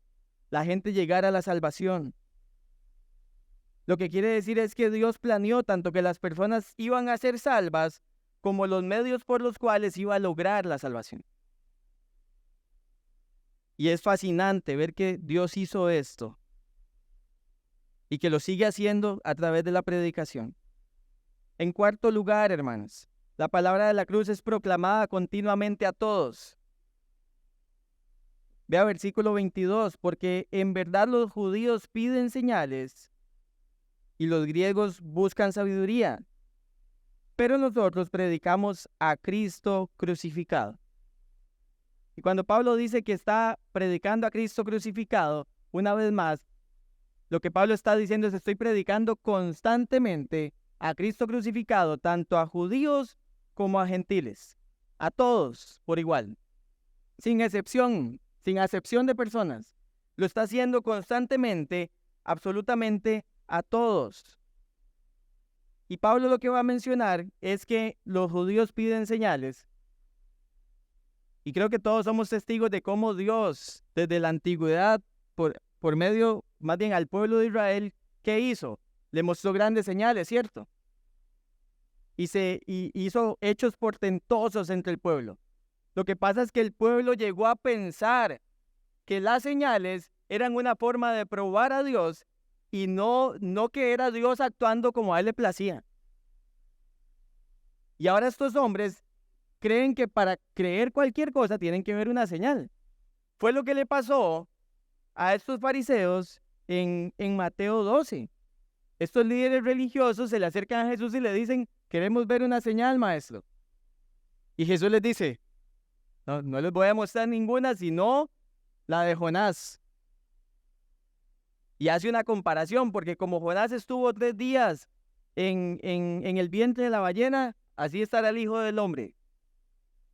la gente llegara a la salvación. Lo que quiere decir es que Dios planeó tanto que las personas iban a ser salvas como los medios por los cuales iba a lograr la salvación. Y es fascinante ver que Dios hizo esto y que lo sigue haciendo a través de la predicación. En cuarto lugar, hermanos, La palabra de la cruz es proclamada continuamente a todos. Vea versículo 22, porque en verdad los judíos piden señales y los griegos buscan sabiduría, pero nosotros predicamos a Cristo crucificado. Y cuando Pablo dice que está predicando a Cristo crucificado, una vez más, lo que Pablo está diciendo es: estoy predicando constantemente a Cristo crucificado, tanto a judíos como a gentiles, a todos por igual, sin excepción de personas. Lo está haciendo constantemente, absolutamente a todos. Y Pablo lo que va a mencionar es que los judíos piden señales. Y creo que todos somos testigos de cómo Dios, desde la antigüedad, por medio, más bien al pueblo de Israel, ¿qué hizo? Le mostró grandes señales, ¿cierto? Y hizo hechos portentosos entre el pueblo. Lo que pasa es que el pueblo llegó a pensar que las señales eran una forma de probar a Dios y no que era Dios actuando como a él le placía. Y ahora estos hombres creen que para creer cualquier cosa tienen que ver una señal. Fue lo que le pasó a estos fariseos en Mateo 12. Estos líderes religiosos se le acercan a Jesús y le dicen: queremos ver una señal, maestro. Y Jesús les dice: no les voy a mostrar ninguna, sino la de Jonás. Y hace una comparación, porque como Jonás estuvo 3 días en el vientre de la ballena, así estará el Hijo del Hombre.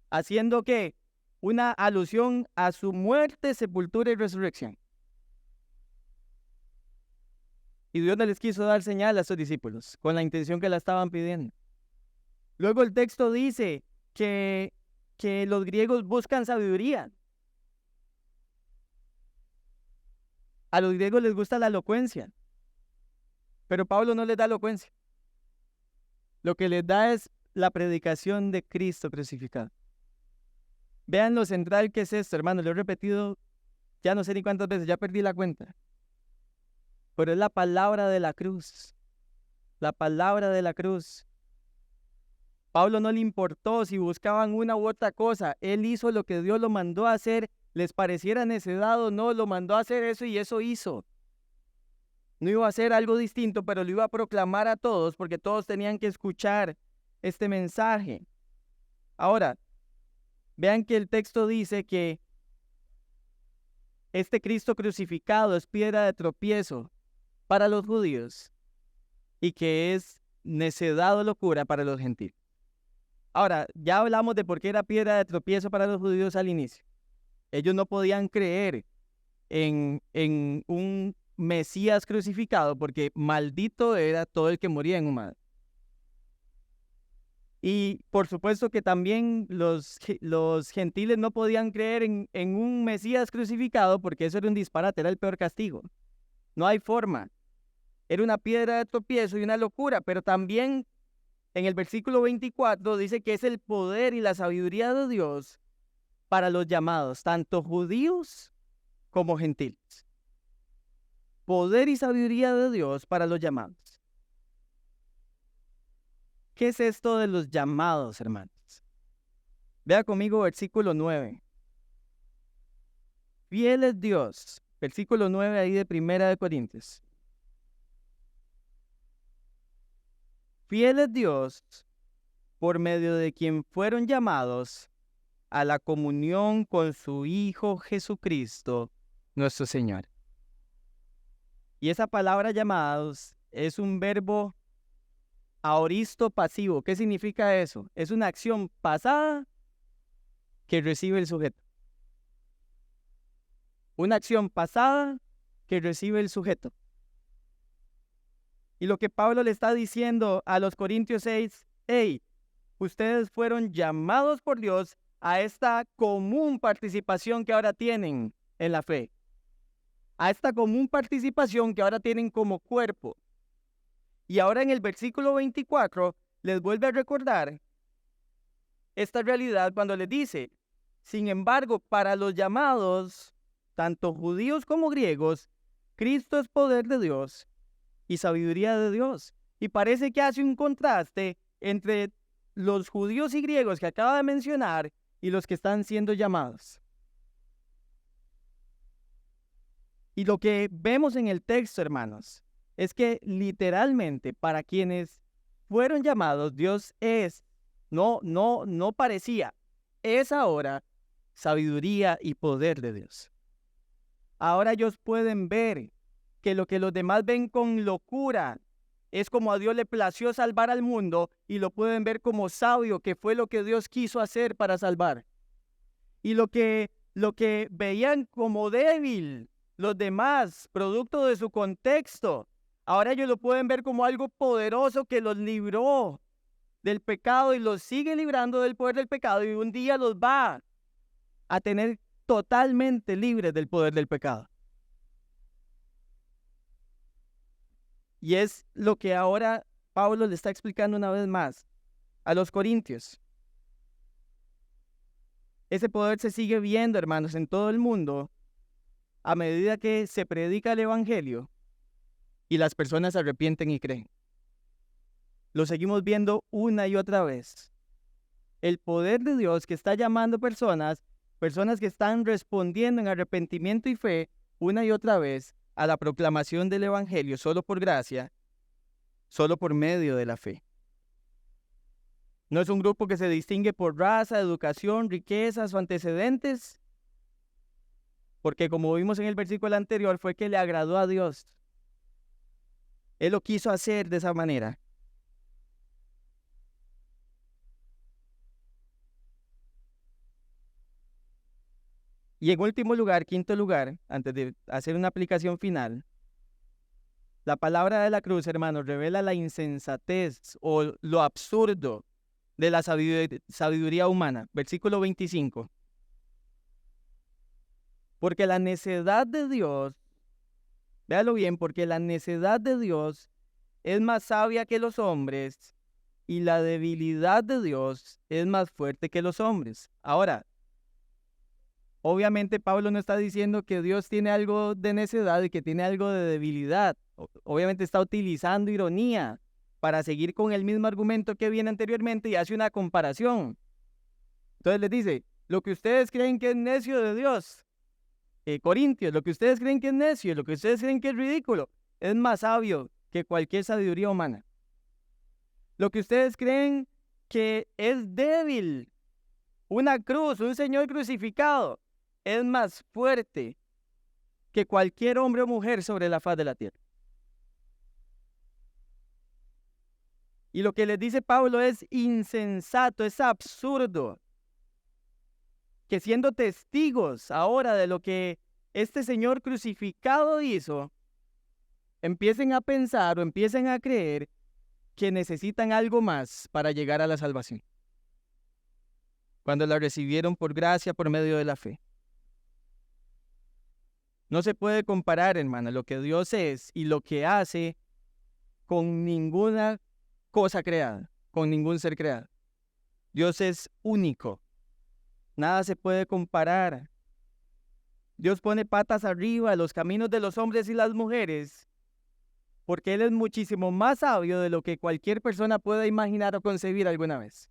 Haciendo que una alusión a su muerte, sepultura y resurrección. Y Dios no les quiso dar señal a estos discípulos, con la intención que la estaban pidiendo. Luego el texto dice que los griegos buscan sabiduría. A los griegos les gusta la elocuencia, pero Pablo no les da elocuencia. Lo que les da es la predicación de Cristo crucificado. Vean lo central que es esto, hermano. Lo he repetido ya no sé ni cuántas veces, ya perdí la cuenta. Pero es la palabra de la cruz. La palabra de la cruz. Pablo no le importó si buscaban una u otra cosa. Él hizo lo que Dios lo mandó a hacer. Les pareciera necedad o no, lo mandó a hacer eso y eso hizo. No iba a hacer algo distinto, pero lo iba a proclamar a todos porque todos tenían que escuchar este mensaje. Ahora, vean que el texto dice que este Cristo crucificado es piedra de tropiezo para los judíos y que es necedad o locura para los gentiles. Ahora, ya hablamos de por qué era piedra de tropiezo para los judíos al inicio. Ellos no podían creer en un Mesías crucificado porque maldito era todo el que moría en un madero. Y por supuesto que también los gentiles no podían creer en un Mesías crucificado porque eso era un disparate, era el peor castigo. No hay forma. Era una piedra de tropiezo y una locura, pero también en el versículo 24 dice que es el poder y la sabiduría de Dios para los llamados, tanto judíos como gentiles. Poder y sabiduría de Dios para los llamados. ¿Qué es esto de los llamados, hermanos? Vea conmigo versículo 9. Fiel es Dios. Versículo 9 ahí de 1 Corintios. Fiel es Dios, por medio de quien fueron llamados a la comunión con su Hijo Jesucristo, nuestro Señor. Y esa palabra llamados es un verbo aoristo pasivo. ¿Qué significa eso? Es una acción pasada que recibe el sujeto. Una acción pasada que recibe el sujeto. Y lo que Pablo le está diciendo a los Corintios es: hey, ustedes fueron llamados por Dios a esta común participación que ahora tienen en la fe. A esta común participación que ahora tienen como cuerpo. Y ahora en el versículo 24 les vuelve a recordar esta realidad cuando les dice: sin embargo, para los llamados, tanto judíos como griegos, Cristo es poder de Dios y sabiduría de Dios. Y parece que hace un contraste entre los judíos y griegos que acaba de mencionar y los que están siendo llamados. Y lo que vemos en el texto, hermanos, es que literalmente para quienes fueron llamados, Dios es, no parecía, es ahora sabiduría y poder de Dios. Ahora ellos pueden ver que lo que los demás ven con locura es como a Dios le plació salvar al mundo, y lo pueden ver como sabio, que fue lo que Dios quiso hacer para salvar. Y lo que veían como débil los demás, producto de su contexto, ahora ellos lo pueden ver como algo poderoso que los libró del pecado y los sigue librando del poder del pecado, y un día los va a tener totalmente libres del poder del pecado. Y es lo que ahora Pablo le está explicando una vez más a los corintios. Ese poder se sigue viendo, hermanos, en todo el mundo a medida que se predica el evangelio y las personas se arrepienten y creen. Lo seguimos viendo una y otra vez. El poder de Dios que está llamando personas que están respondiendo en arrepentimiento y fe una y otra vez a la proclamación del evangelio solo por gracia, solo por medio de la fe. No es un grupo que se distingue por raza, educación, riquezas o antecedentes, porque como vimos en el versículo anterior, fue que le agradó a Dios. Él lo quiso hacer de esa manera. Y en último lugar, quinto lugar, antes de hacer una aplicación final, la palabra de la cruz, hermanos, revela la insensatez o lo absurdo de la sabiduría humana. Versículo 25. Porque la necedad de Dios, véalo bien, porque la necedad de Dios es más sabia que los hombres, y la debilidad de Dios es más fuerte que los hombres. Ahora, obviamente Pablo no está diciendo que Dios tiene algo de necedad y que tiene algo de debilidad. Obviamente está utilizando ironía para seguir con el mismo argumento que viene anteriormente y hace una comparación. Entonces les dice, lo que ustedes creen que es necio de Dios, Corintios, lo que ustedes creen que es necio, lo que ustedes creen que es ridículo, es más sabio que cualquier sabiduría humana. Lo que ustedes creen que es débil, una cruz, un Señor crucificado, es más fuerte que cualquier hombre o mujer sobre la faz de la tierra. Y lo que les dice Pablo es insensato, es absurdo, que siendo testigos ahora de lo que este Señor crucificado hizo, empiecen a pensar o empiecen a creer que necesitan algo más para llegar a la salvación, cuando la recibieron por gracia por medio de la fe. No se puede comparar, hermano, lo que Dios es y lo que hace con ninguna cosa creada, con ningún ser creado. Dios es único. Nada se puede comparar. Dios pone patas arriba los caminos de los hombres y las mujeres, porque Él es muchísimo más sabio de lo que cualquier persona pueda imaginar o concebir alguna vez.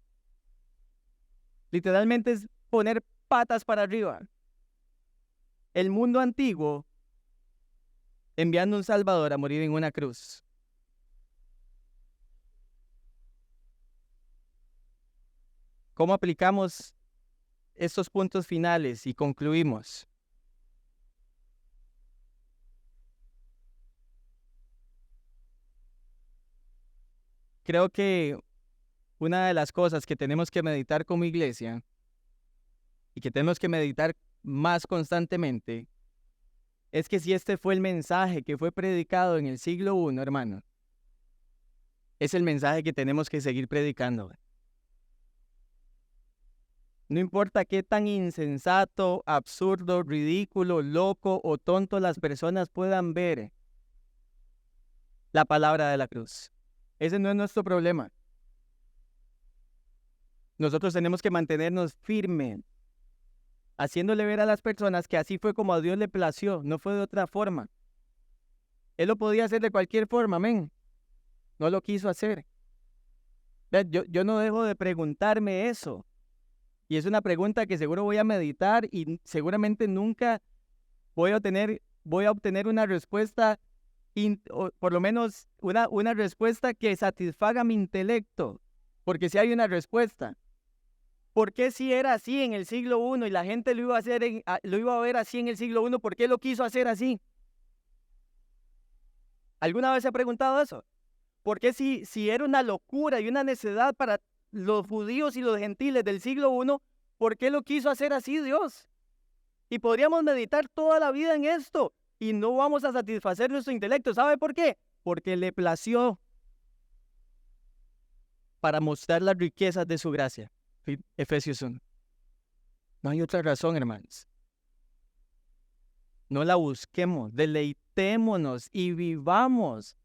Literalmente es poner patas para arriba. El mundo antiguo enviando un Salvador a morir en una cruz. ¿Cómo aplicamos estos puntos finales y concluimos? Creo que una de las cosas que tenemos que meditar como iglesia y que tenemos que meditar más constantemente es que si este fue el mensaje que fue predicado en el siglo I, hermano, es el mensaje que tenemos que seguir predicando. No importa qué tan insensato, absurdo, ridículo, loco o tonto las personas puedan ver la palabra de la cruz. Ese no es nuestro problema. Nosotros tenemos que mantenernos firmes, haciéndole ver a las personas que así fue como a Dios le plació, no fue de otra forma. Él lo podía hacer de cualquier forma, amén. No lo quiso hacer. Yo no dejo de preguntarme eso. Y es una pregunta que seguro voy a meditar y seguramente nunca voy a obtener una respuesta, o por lo menos una respuesta que satisfaga mi intelecto. Porque si hay una respuesta. ¿Por qué si era así en el siglo I y la gente lo iba a ver así en el siglo I? ¿Por qué lo quiso hacer así? ¿Alguna vez se ha preguntado eso? ¿Por qué si era una locura y una necedad para los judíos y los gentiles del siglo I, por qué lo quiso hacer así Dios? Y podríamos meditar toda la vida en esto y no vamos a satisfacer nuestro intelecto. ¿Sabe por qué? Porque le plació para mostrar las riquezas de su gracia. Efesios 1. No hay otra razón, hermanos. No la busquemos, deleitémonos y vivamos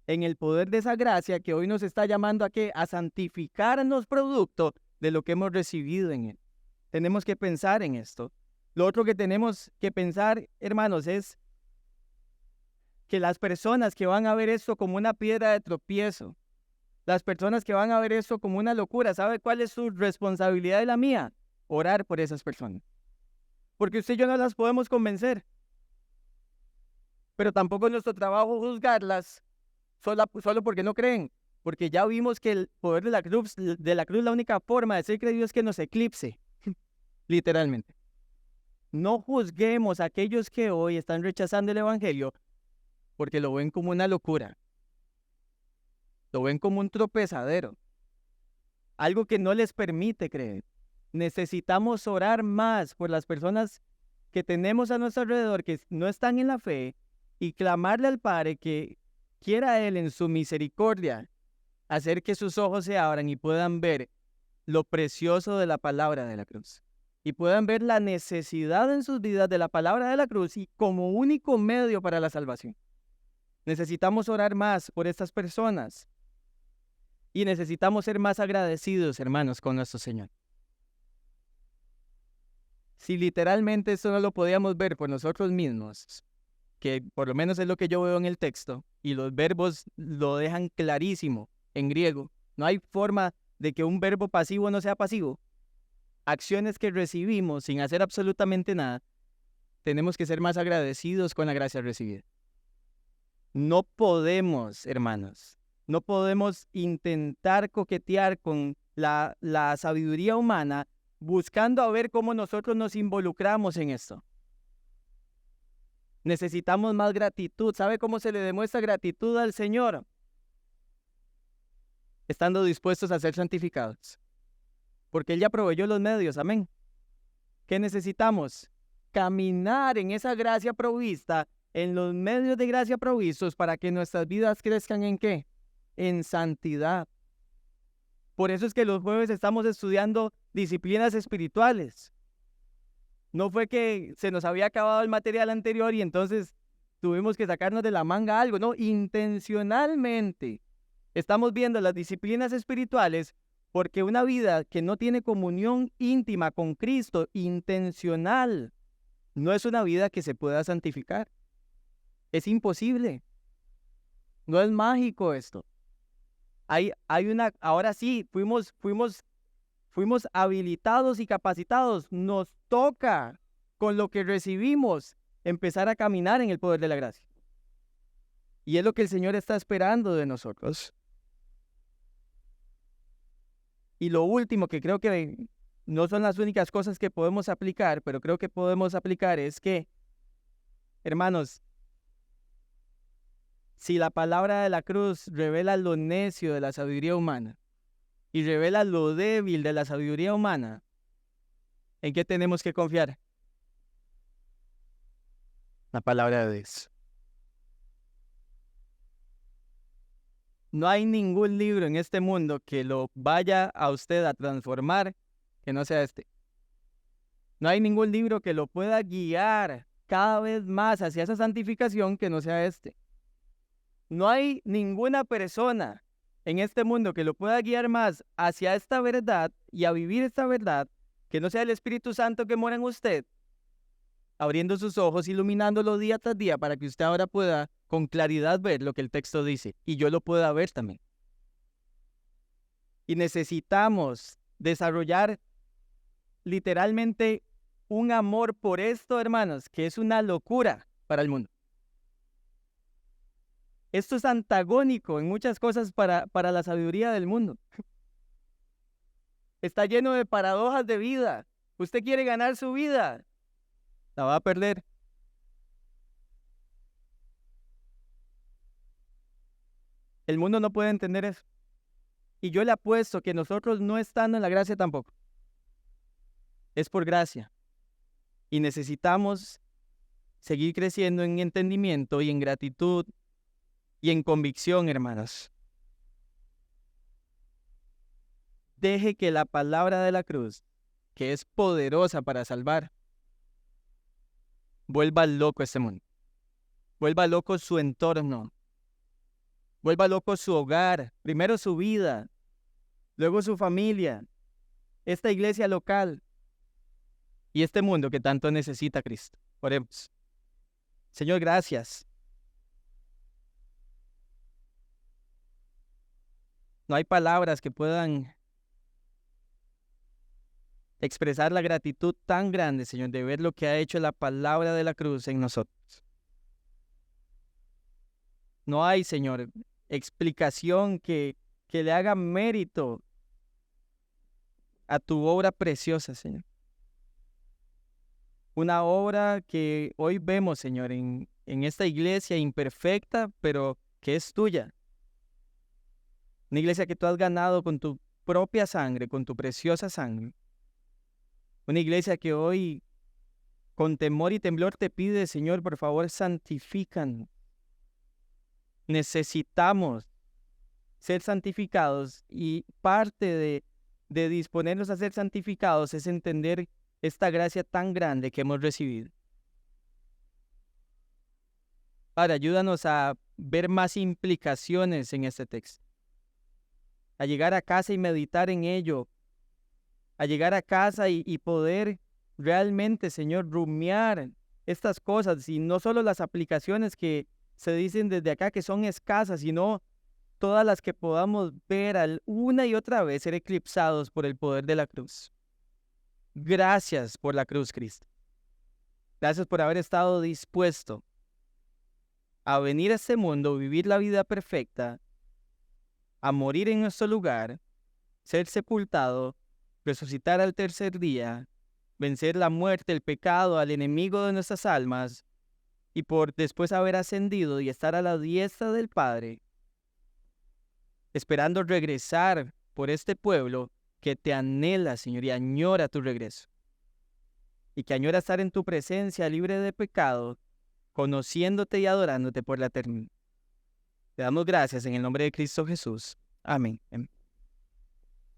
en el poder de esa gracia que hoy nos está llamando a ¿qué? A santificarnos producto de lo que hemos recibido en Él. Tenemos que pensar en esto. Lo otro que tenemos que pensar, hermanos, es que las personas que van a ver esto como una piedra de tropiezo, las personas que van a ver esto como una locura, ¿sabe cuál es su responsabilidad y la mía? Orar por esas personas. Porque usted y yo no las podemos convencer. Pero tampoco es nuestro trabajo juzgarlas solo porque no creen. Porque ya vimos que el poder de la cruz, la única forma de ser creído es que nos eclipse. Literalmente. No juzguemos a aquellos que hoy están rechazando el evangelio porque lo ven como una locura. Lo ven como un tropezadero. Algo que no les permite creer. Necesitamos orar más por las personas que tenemos a nuestro alrededor que no están en la fe y clamarle al Padre que quiera Él en su misericordia hacer que sus ojos se abran y puedan ver lo precioso de la palabra de la cruz. Y puedan ver la necesidad en sus vidas de la palabra de la cruz y como único medio para la salvación. Necesitamos orar más por estas personas. Y necesitamos ser más agradecidos, hermanos, con nuestro Señor. Si literalmente esto no lo podíamos ver por nosotros mismos, que por lo menos es lo que yo veo en el texto, y los verbos lo dejan clarísimo en griego. No hay forma de que un verbo pasivo no sea pasivo. Acciones que recibimos sin hacer absolutamente nada, tenemos que ser más agradecidos con la gracia recibida. No podemos, hermanos, no podemos intentar coquetear con la sabiduría humana buscando a ver cómo nosotros nos involucramos en esto. Necesitamos más gratitud. ¿Sabe cómo se le demuestra gratitud al Señor? Estando dispuestos a ser santificados. Porque Él ya proveyó los medios, amén. ¿Qué necesitamos? Caminar en esa gracia provista, en los medios de gracia provistos para que nuestras vidas crezcan ¿en qué? En santidad. Por eso es que los jueves estamos estudiando disciplinas espirituales. No fue que se nos había acabado el material anterior y entonces tuvimos que sacarnos de la manga algo, no, intencionalmente estamos viendo las disciplinas espirituales porque una vida que no tiene comunión íntima con Cristo, intencional, no es una vida que se pueda santificar. Es imposible. No es mágico esto. Ahora sí, fuimos habilitados y capacitados. Nos toca, con lo que recibimos, empezar a caminar en el poder de la gracia. Y es lo que el Señor está esperando de nosotros. Y lo último que creo que no son las únicas cosas que podemos aplicar, pero creo que podemos aplicar es que, hermanos, si la palabra de la cruz revela lo necio de la sabiduría humana y revela lo débil de la sabiduría humana, ¿en qué tenemos que confiar? La palabra de Dios. No hay ningún libro en este mundo que lo vaya a usted a transformar que no sea este. No hay ningún libro que lo pueda guiar cada vez más hacia esa santificación que no sea este. No hay ninguna persona en este mundo que lo pueda guiar más hacia esta verdad y a vivir esta verdad que no sea el Espíritu Santo que mora en usted, abriendo sus ojos, iluminándolo día tras día para que usted ahora pueda con claridad ver lo que el texto dice y yo lo pueda ver también. Y necesitamos desarrollar literalmente un amor por esto, hermanos, que es una locura para el mundo. Esto es antagónico en muchas cosas para la sabiduría del mundo. Está lleno de paradojas de vida. Usted quiere ganar su vida, la va a perder. El mundo no puede entender eso. Y yo le apuesto que nosotros no estando en la gracia tampoco. Es por gracia. Y necesitamos seguir creciendo en entendimiento y en gratitud y en convicción, hermanos. Deje que la palabra de la cruz, que es poderosa para salvar, vuelva loco este mundo. Vuelva loco su entorno. Vuelva loco su hogar. Primero su vida, luego su familia, esta iglesia local y este mundo que tanto necesita a Cristo. Oremos. Señor, gracias. No hay palabras que puedan expresar la gratitud tan grande, Señor, de ver lo que ha hecho la palabra de la cruz en nosotros. No hay, Señor, explicación que le haga mérito a tu obra preciosa, Señor. Una obra que hoy vemos, Señor, en esta iglesia imperfecta, pero que es tuya. Una iglesia que tú has ganado con tu propia sangre, con tu preciosa sangre. Una iglesia que hoy, con temor y temblor, te pide, Señor, por favor, santifícanos. Necesitamos ser santificados y parte de disponernos a ser santificados es entender esta gracia tan grande que hemos recibido. Padre, ayúdanos a ver más implicaciones en este texto. A llegar a casa y meditar en ello. A llegar a casa y poder realmente, Señor, rumiar estas cosas. Y no solo las aplicaciones que se dicen desde acá que son escasas, sino todas las que podamos ver una y otra vez ser eclipsados por el poder de la cruz. Gracias por la cruz, Cristo. Gracias por haber estado dispuesto a venir a este mundo, vivir la vida perfecta, a morir en nuestro lugar, ser sepultado, resucitar al tercer día, vencer la muerte, el pecado, al enemigo de nuestras almas, y por después haber ascendido y estar a la diestra del Padre, esperando regresar por este pueblo que te anhela, Señor, y añora tu regreso. Y que añora estar en tu presencia, libre de pecado, conociéndote y adorándote por la eternidad. Te damos gracias en el nombre de Cristo Jesús. Amén.